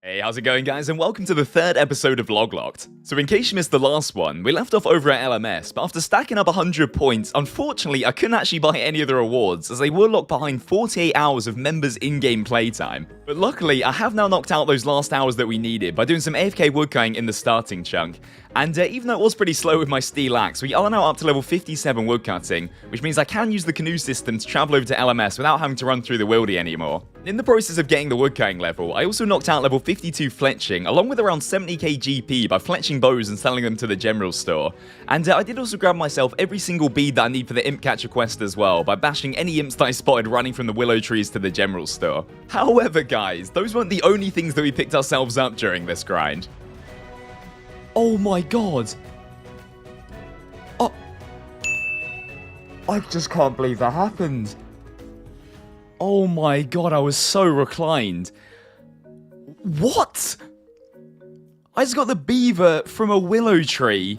Hey, how's it going, guys? And welcome to the third episode of Loglocked. So in case you missed the last one, we left off over at LMS, but after stacking up 100 points, unfortunately I couldn't actually buy any of the rewards, as they were locked behind 48 hours of members' in-game playtime. But luckily, I have now knocked out those last hours that we needed by doing some AFK woodcutting in the starting chunk. And even though it was pretty slow with my steel axe, we are now up to level 57 woodcutting, which means I can use the canoe system to travel over to LMS without having to run through the wildy anymore. In the process of getting the woodcutting level, I also knocked out level 52 fletching, along with around 70k GP by fletching bows and selling them to the general store. And I did also grab myself every single bead that I need for the imp catcher quest as well, by bashing any imps that I spotted running from the willow trees to the general store. However, guys, those weren't the only things that we picked ourselves up during this grind. Oh my god! Oh, I just can't believe that happened. Oh my god, I was so reclined. What? I just got the beaver from a willow tree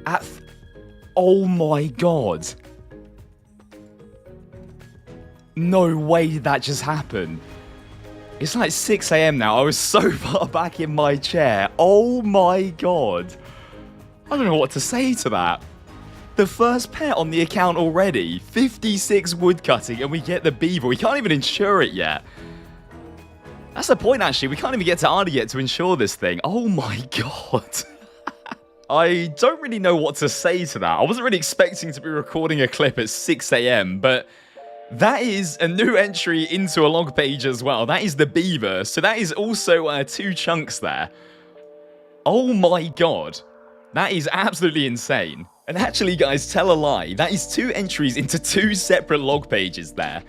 at... Oh my god. No way did that just happen. It's like 6 AM now. I was so far back in my chair. Oh my god. I don't know what to say to that. The first pet on the account already. 56 woodcutting and we get the beaver. We can't even insure it yet. That's the point, actually. We can't even get to Arda yet to insure this thing. Oh my god. I don't really know what to say to that. I wasn't really expecting to be recording a clip at 6 AM, but... that is a new entry into a log page as well. That is the beaver. So that is also 2 chunks there. Oh my god. That is absolutely insane. And actually, guys, tell a lie. That is 2 entries into 2 separate log pages there.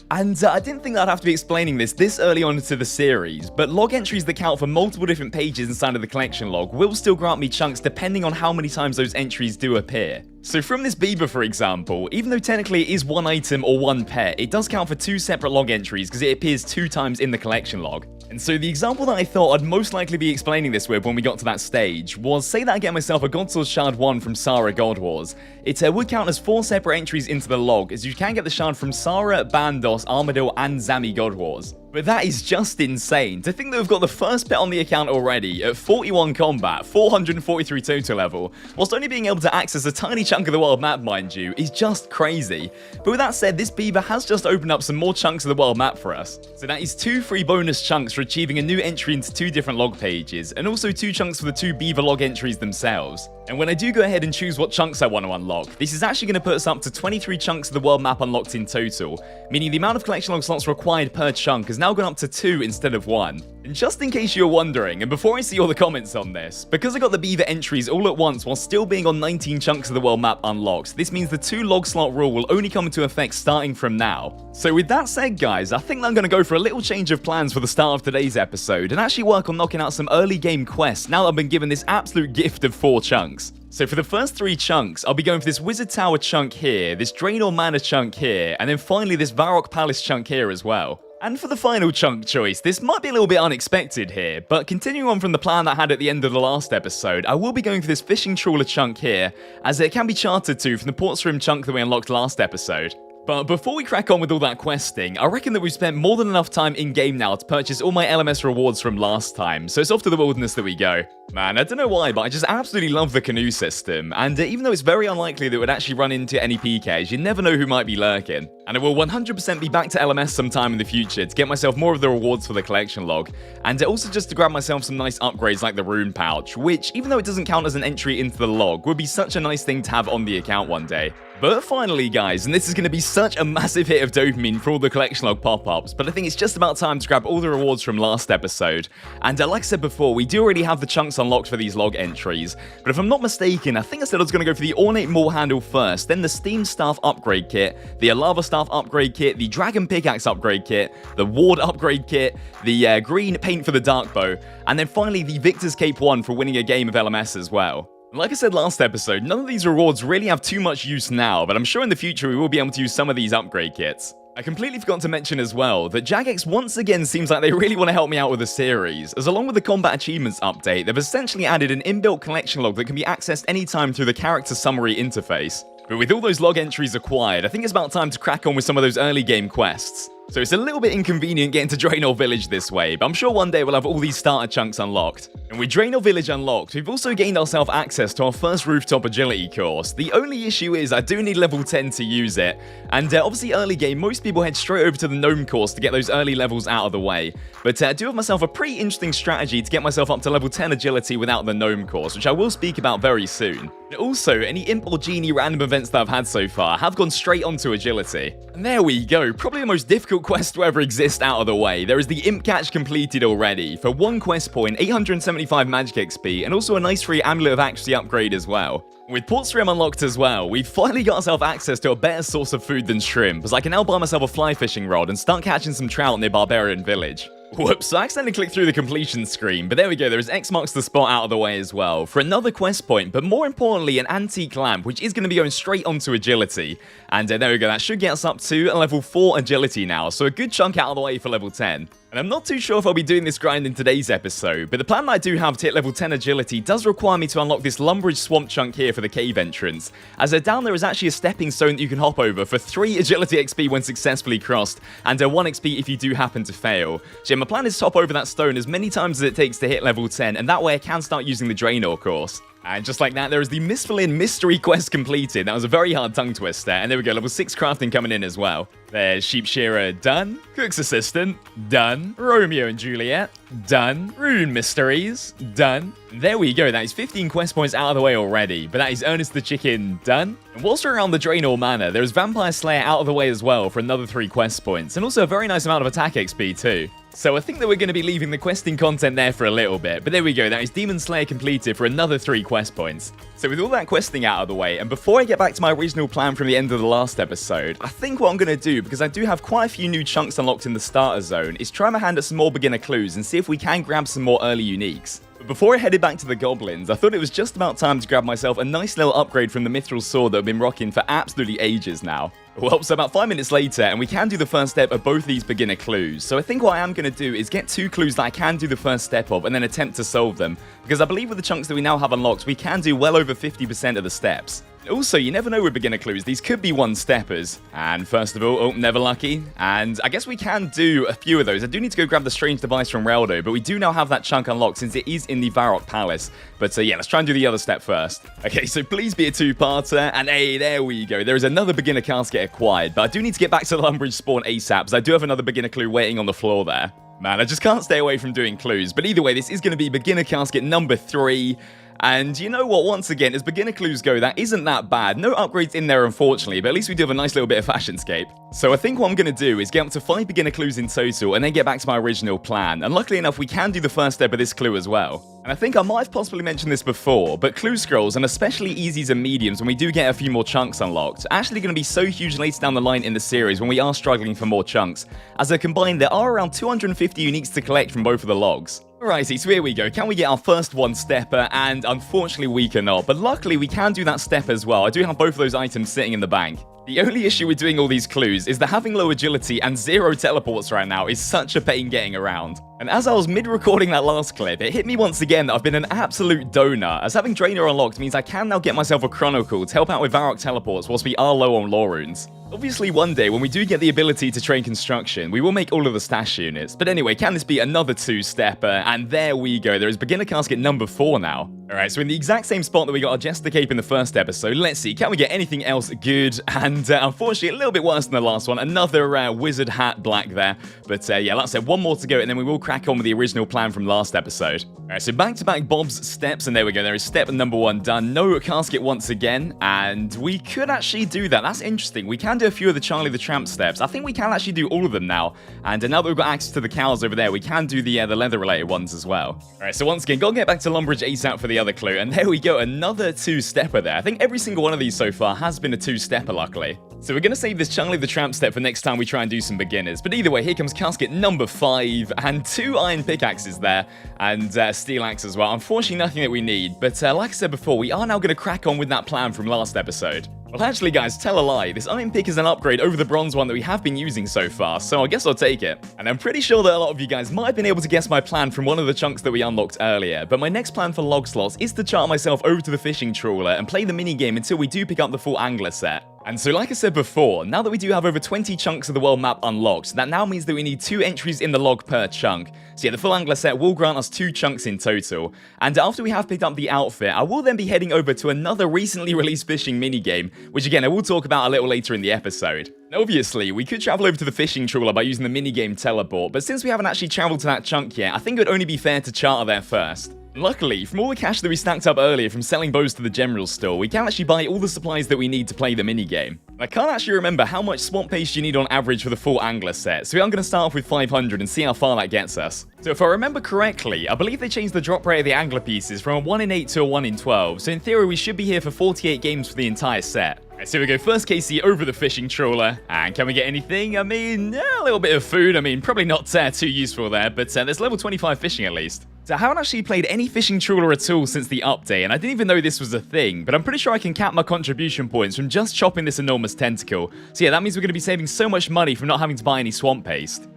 And I didn't think I'd have to be explaining this early on into the series, but log entries that count for multiple different pages inside of the collection log will still grant me chunks depending on how many times those entries do appear. So from this beaver, for example, even though technically it is 1 item or 1 pet, it does count for 2 separate log entries because it appears 2 times in the collection log. And so the example that I thought I'd most likely be explaining this with when we got to that stage was, say that I get myself a Godsword Shard 1 from Sara God Wars. It would count as 4 separate entries into the log, as you can get the shard from Sara, Bandos, Armadil, and Zami God Wars. But that is just insane. To think that we've got the first pet on the account already at 41 combat, 443 total level, whilst only being able to access a tiny chunk of the world map, mind you, is just crazy. But with that said, this beaver has just opened up some more chunks of the world map for us. So that is 2 free bonus chunks for achieving a new entry into 2 different log pages, and also 2 chunks for the 2 beaver log entries themselves. And when I do go ahead and choose what chunks I want to unlock, this is actually going to put us up to 23 chunks of the world map unlocked in total, meaning the amount of collection log slots required per chunk has now gone up to 2 instead of 1. And just in case you're wondering, and before I see all the comments on this, because I got the beaver entries all at once while still being on 19 chunks of the world map unlocked, this means the 2 log slot rule will only come into effect starting from now. So with that said, guys, I think I'm going to go for a little change of plans for the start of today's episode, and actually work on knocking out some early game quests now that I've been given this absolute gift of 4 chunks. So for the first 3 chunks, I'll be going for this Wizard Tower chunk here, this Draenor Manor chunk here, and then finally this Varrock Palace chunk here as well. And for the final chunk choice, this might be a little bit unexpected here, but continuing on from the plan that I had at the end of the last episode, I will be going for this Fishing Trawler chunk here, as it can be chartered to from the Ports Rim chunk that we unlocked last episode. But before we crack on with all that questing, I reckon that we've spent more than enough time in-game now to purchase all my LMS rewards from last time, so it's off to the wilderness that we go. Man, I don't know why, but I just absolutely love the canoe system, and even though it's very unlikely that it would actually run into any PKs, you never know who might be lurking. And I will 100% be back to LMS sometime in the future to get myself more of the rewards for the collection log, and also just to grab myself some nice upgrades like the rune pouch, which, even though it doesn't count as an entry into the log, would be such a nice thing to have on the account one day. But finally, guys, and this is going to be such a massive hit of dopamine for all the collection log pop-ups, but I think it's just about time to grab all the rewards from last episode. And like I said before, we do already have the chunks unlocked for these log entries, but if I'm not mistaken, I think I said I was going to go for the Ornate Maul Handle first, then the Steam Staff Upgrade Kit, the Lava Staff Upgrade Kit, the Dragon Pickaxe Upgrade Kit, the Ward Upgrade Kit, the Green Paint for the Dark Bow, and then finally the Victor's Cape 1 for winning a game of LMS as well. Like I said last episode, none of these rewards really have too much use now, but I'm sure in the future we will be able to use some of these upgrade kits. I completely forgot to mention as well that Jagex once again seems like they really want to help me out with the series, as along with the combat achievements update, they've essentially added an inbuilt collection log that can be accessed anytime through the character summary interface. But with all those log entries acquired, I think it's about time to crack on with some of those early game quests. So it's a little bit inconvenient getting to Draenor Village this way, but I'm sure one day we'll have all these starter chunks unlocked. And with Draenor Village unlocked, we've also gained ourselves access to our first rooftop agility course. The only issue is I do need level 10 to use it, and obviously early game, most people head straight over to the gnome course to get those early levels out of the way. But I do have myself a pretty interesting strategy to get myself up to level 10 agility without the gnome course, which I will speak about very soon. And also, any imp or genie random events that I've had so far have gone straight onto agility. And there we go, probably the most difficult quest to ever exist out of the way. There is the imp catch completed already. For 1 quest point, 875 magic XP, and also a nice free amulet of accuracy upgrade as well. With Port Stream unlocked as well, we've finally got ourselves access to a better source of food than shrimp, as I can now buy myself a fly fishing rod and start catching some trout near Barbarian Village. Whoops, I accidentally clicked through the completion screen, but there we go, there is X marks the spot out of the way as well, for another quest point, but more importantly, an antique lamp, which is going to be going straight onto agility. And there we go, that should get us up to a level 4 agility now, so a good chunk out of the way for level 10. And I'm not too sure if I'll be doing this grind in today's episode, but the plan that I do have to hit level 10 agility does require me to unlock this Lumbridge swamp chunk here for the cave entrance, as down there is actually a stepping stone that you can hop over for 3 agility XP when successfully crossed, and 1 XP if you do happen to fail. So yeah, my plan is to hop over that stone as many times as it takes to hit level 10, and that way I can start using the Draenor course. And just like that, there is the Mistfalin mystery quest completed. That was a very hard tongue twister. And there we go, level 6 crafting coming in as well. There's Sheep Shearer, done. Cook's Assistant, done. Romeo and Juliet, done. Rune Mysteries, done. There we go, that is 15 quest points out of the way already. But that is Ernest the Chicken, done. And whilst we're around the Draenor Manor, there is Vampire Slayer out of the way as well for another 3 quest points. And also a very nice amount of attack XP too. So I think that we're going to be leaving the questing content there for a little bit, but there we go, that is Demon Slayer completed for another 3 quest points. So with all that questing out of the way, and before I get back to my original plan from the end of the last episode, I think what I'm going to do, because I do have quite a few new chunks unlocked in the starter zone, is try my hand at some more beginner clues and see if we can grab some more early uniques. But before I headed back to the goblins, I thought it was just about time to grab myself a nice little upgrade from the Mithril sword that I've been rocking for absolutely ages now. Well, so about 5 minutes later, and we can do the first step of both these beginner clues. So I think what I am going to do is get 2 clues that I can do the first step of and then attempt to solve them. Because I believe with the chunks that we now have unlocked, we can do well over 50% of the steps. Also, you never know with beginner clues, these could be one-steppers. And first of all, oh, never lucky. And I guess we can do a few of those. I do need to go grab the strange device from Reldo, but we do now have that chunk unlocked since it is in the Varrock Palace. But yeah, let's try and do the other step first. Okay, so please be a 2-parter, and hey, there we go. There is another beginner casket acquired, but I do need to get back to the Lumbridge spawn ASAP, as I do have another beginner clue waiting on the floor there. Man, I just can't stay away from doing clues, but either way, this is going to be beginner casket number 3. And you know what, once again, as beginner clues go, that isn't that bad. No upgrades in there, unfortunately, but at least we do have a nice little bit of fashionscape. So I think what I'm going to do is get up to 5 beginner clues in total, and then get back to my original plan. And luckily enough, we can do the first step of this clue as well. And I think I might have possibly mentioned this before, but clue scrolls, and especially easies and mediums when we do get a few more chunks unlocked, are actually going to be so huge later down the line in the series when we are struggling for more chunks. As a combined, there are around 250 uniques to collect from both of the logs. Alrighty, so here we go. Can we get our first one-stepper? And unfortunately, we cannot. But luckily, we can do that step as well. I do have both of those items sitting in the bank. The only issue with doing all these clues is that having low agility and 0 teleports right now is such a pain getting around. And as I was mid-recording that last clip, it hit me once again that I've been an absolute donor, as having Draenor unlocked means I can now get myself a Chronicle to help out with Varrock teleports whilst we are low on lore runes. Obviously, one day, when we do get the ability to train construction, we will make all of the stash units. But anyway, can this be another 2-stepper? And there we go, there is beginner casket number 4 now. Alright, so in the exact same spot that we got our Jester Cape in the first episode, let's see, can we get anything else good? And unfortunately, a little bit worse than the last one, another wizard hat black there. But yeah, like I said, one more to go, and then we will crack on with the original plan from last episode. Alright, so back-to-back Bob's steps, and there we go, there is step number 1 done. No casket once again, and we could actually do that. That's interesting. We can do a few of the Charlie the Tramp steps. I think we can actually do all of them now. And now that we've got access to the cows over there, we can do the leather-related ones as well. Alright, so once again, gotta get back to Lumbridge ASAP for the other clue, and there we go, another 2-stepper there. I think every single one of these so far has been a 2-stepper, luckily. So we're gonna save this Charlie the Tramp step for next time we try and do some beginners. But either way, here comes casket number 5, and 2 iron pickaxes there, and steel axe as well. Unfortunately, nothing that we need, but like I said before, we are now gonna crack on with that plan from last episode. Well, actually, guys, tell a lie. This iron pick is an upgrade over the bronze one that we have been using so far, so I guess I'll take it. And I'm pretty sure that a lot of you guys might have been able to guess my plan from one of the chunks that we unlocked earlier, but my next plan for log slots is to chart myself over to the fishing trawler and play the minigame until we do pick up the full angler set. And so like I said before, now that we do have over 20 chunks of the world map unlocked, that now means that we need 2 entries in the log per chunk. So yeah, the full angler set will grant us 2 chunks in total. And after we have picked up the outfit, I will then be heading over to another recently released fishing minigame, which again I will talk about a little later in the episode. Now obviously, we could travel over to the fishing trawler by using the minigame teleport, but since we haven't actually travelled to that chunk yet, I think it would only be fair to charter there first. Luckily, from all the cash that we stacked up earlier from selling bows to the general store, we can actually buy all the supplies that we need to play the minigame. I can't actually remember how much swamp paste you need on average for the full angler set, so I'm going to start off with 500 and see how far that gets us. So if I remember correctly, I believe they changed the drop rate of the angler pieces from a 1 in 8 to a 1 in 12, so in theory we should be here for 48 games for the entire set. So we go first KC over the fishing trawler, and can we get anything? I mean, a little bit of food, probably not too useful there, but there's level 25 fishing at least. So I haven't actually played any fishing trawler at all since the update, and I didn't even know this was a thing, but I'm pretty sure I can cap my contribution points from just chopping this enormous tentacle. So yeah, that means we're going to be saving so much money from not having to buy any swamp paste.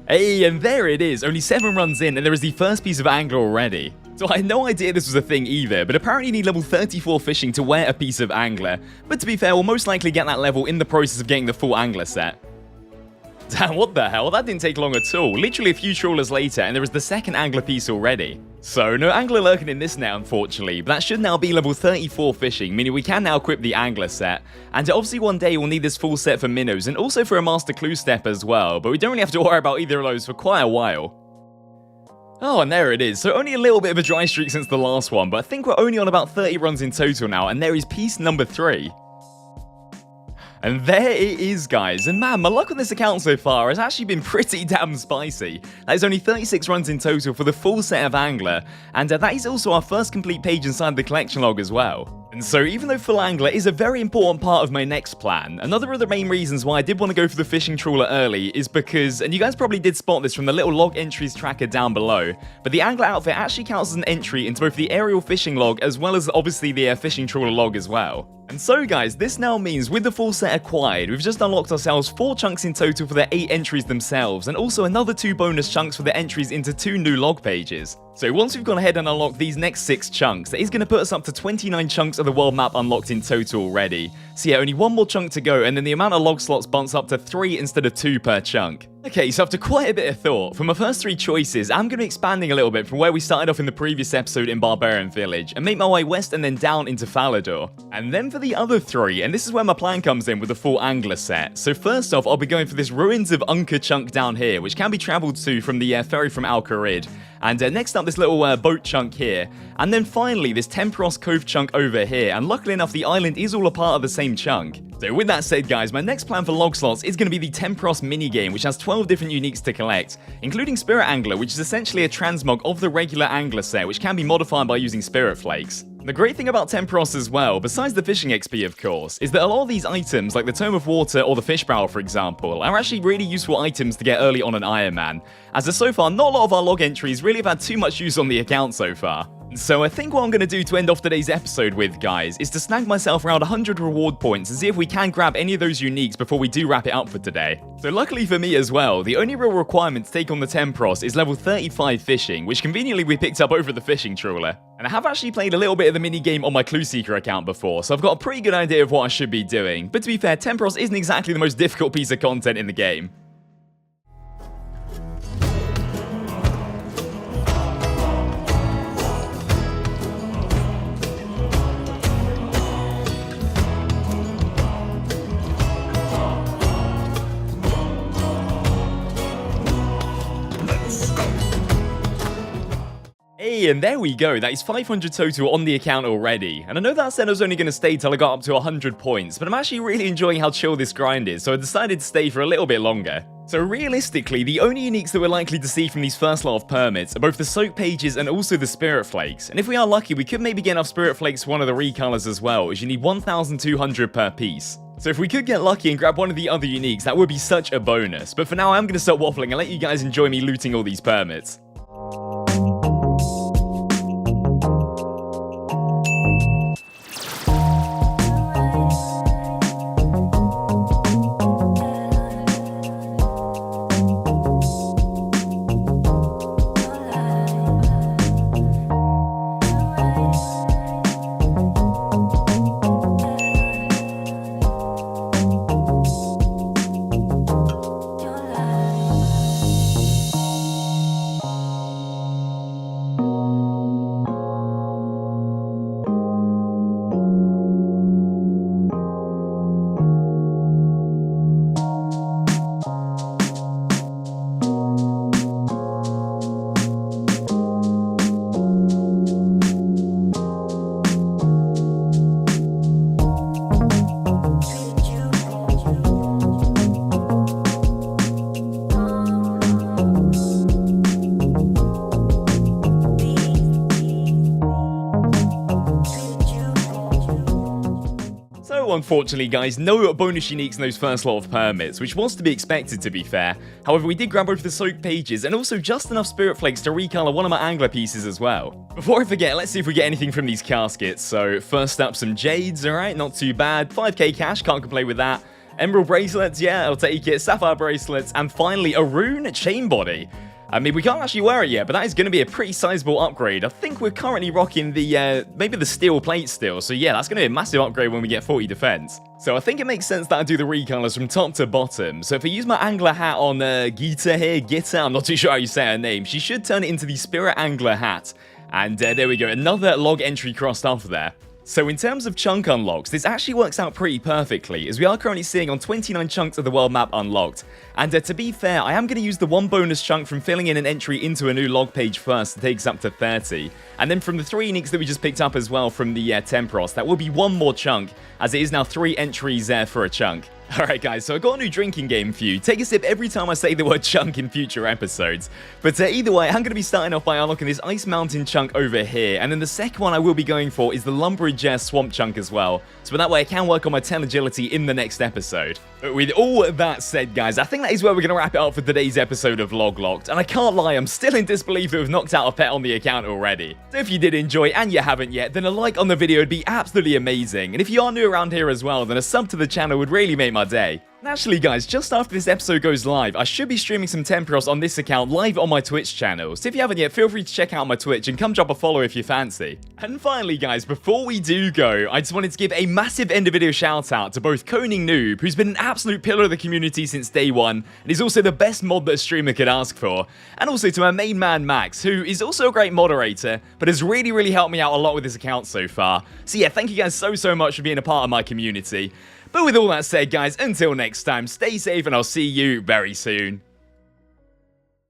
Hey, and there it is, only 7 runs in, and there is the first piece of angler already. So I had no idea this was a thing either, but apparently you need level 34 fishing to wear a piece of angler. But to be fair, we'll most likely get that level in the process of getting the full angler set. Damn, what the hell? That didn't take long at all. Literally a few trawlers later, and there is the second angler piece already. So, no angler lurking in this net, unfortunately, but that should now be level 34 fishing, meaning we can now equip the angler set. And obviously one day we'll need this full set for minnows, and also for a master clue step as well, but we don't really have to worry about either of those for quite a while. Oh, and there it is. So only a little bit of a dry streak since the last one, but I think we're only on about 30 runs in total now, and there is piece number 3. And there it is, guys. And man, my luck on this account so far has actually been pretty damn spicy. That is only 36 runs in total for the full set of angler, and that is also our first complete page inside the collection log as well. And so even though full angler is a very important part of my next plan, another of the main reasons why I did want to go for the fishing trawler early is because, and you guys probably did spot this from the little log entries tracker down below, but the angler outfit actually counts as an entry into both the aerial fishing log as well as obviously the fishing trawler log as well. And so guys, this now means with the full set acquired, we've just unlocked ourselves 4 chunks in total for the 8 entries themselves, and also another 2 bonus chunks for the entries into 2 new log pages. So once we've gone ahead and unlocked these next 6 chunks, that is going to put us up to 29 chunks of the world map unlocked in total already. So yeah, only 1 more chunk to go, and then the amount of log slots bumps up to 3 instead of 2 per chunk. Okay, so after quite a bit of thought, for my first 3 choices, I'm going to be expanding a little bit from where we started off in the previous episode in Barbarian Village, and make my way west and then down into Falador. And then for the other 3, and this is where my plan comes in with the full angler set. So first off, I'll be going for this Ruins of Unka chunk down here, which can be travelled to from the ferry from Al Kharid. And next up, this little boat chunk here. And then finally, this Temporos Cove chunk over here. And luckily enough, the island is all a part of the same chunk. So with that said, guys, my next plan for log slots is going to be the Temporos minigame, which has 12 different uniques to collect, including Spirit Angler, which is essentially a transmog of the regular angler set, which can be modified by using Spirit Flakes. The great thing about Temporos as well, besides the fishing XP of course, is that a lot of these items, like the Tome of Water or the Fish Barrel for example, are actually really useful items to get early on an Ironman, as so far not a lot of our log entries really have had too much use on the account so far. So I think what I'm going to do to end off today's episode with, guys, is to snag myself around 100 reward points and see if we can grab any of those uniques before we do wrap it up for today. So luckily for me as well, the only real requirement to take on the Temporos is level 35 fishing, which conveniently we picked up over the fishing trawler. And I have actually played a little bit of the minigame on my Clue Seeker account before, so I've got a pretty good idea of what I should be doing. But to be fair, Temporos isn't exactly the most difficult piece of content in the game. Hey, and there we go, that is 500 total on the account already. And I know that said I was only going to stay till I got up to 100 points, but I'm actually really enjoying how chill this grind is, so I decided to stay for a little bit longer. So realistically, the only uniques that we're likely to see from these first lot of permits are both the soak pages and also the spirit flakes. And if we are lucky, we could maybe get enough spirit flakes for one of the recolors as well, as you need 1,200 per piece. So if we could get lucky and grab one of the other uniques, that would be such a bonus. But for now, I'm going to stop waffling and let you guys enjoy me looting all these permits. So, unfortunately, guys, no bonus uniques in those first lot of permits, which was to be expected, to be fair. However, we did grab both the soaked pages and also just enough spirit flakes to recolor one of my angler pieces as well. Before I forget, let's see if we get anything from these caskets. So, first up, some jades, alright, not too bad. 5k cash, can't complain with that. Emerald bracelets, yeah, I'll take it. Sapphire bracelets, and finally, a rune chain body. I mean, we can't actually wear it yet, but that is going to be a pretty sizable upgrade. I think we're currently rocking the, maybe the steel plate still. So yeah, that's going to be a massive upgrade when we get 40 defense. So I think it makes sense that I do the recolors from top to bottom. So if I use my angler hat on Gita here, Gita, I'm not too sure how you say her name, she should turn it into the spirit angler hat. And there we go, another log entry crossed off there. So in terms of chunk unlocks, this actually works out pretty perfectly, as we are currently seeing on 29 chunks of the world map unlocked. And to be fair, I am going to use the one bonus chunk from filling in an entry into a new log page first, that takes up to 30. And then from the 3 uniques that we just picked up as well from the Temporos, that will be one more chunk, as it is now 3 entries for a chunk. Alright guys, so I got a new drinking game for you. Take a sip every time I say the word chunk in future episodes. But either way, I'm going to be starting off by unlocking this Ice Mountain chunk over here. And then the second one I will be going for is the Lumberjare Swamp chunk as well. So that way I can work on my 10 agility in the next episode. But with all that said, guys, I think that is where we're going to wrap it up for today's episode of Log Locked. And I can't lie, I'm still in disbelief that we've knocked out a pet on the account already. So if you did enjoy and you haven't yet, then a like on the video would be absolutely amazing. And if you are new around here as well, then a sub to the channel would really make my day. And actually guys, just after this episode goes live, I should be streaming some Temporos on this account live on my Twitch channel. So if you haven't yet, feel free to check out my Twitch and come drop a follow if you fancy. And finally guys, before we do go, I just wanted to give a massive end of video shout out to both Koning Noob, who's been an absolute pillar of the community since day one, and is also the best mod that a streamer could ask for. And also to my main man Max, who is also a great moderator, but has really helped me out a lot with this account so far. So yeah, thank you guys so much for being a part of my community. But with all that said, guys, until next time, stay safe and I'll see you very soon.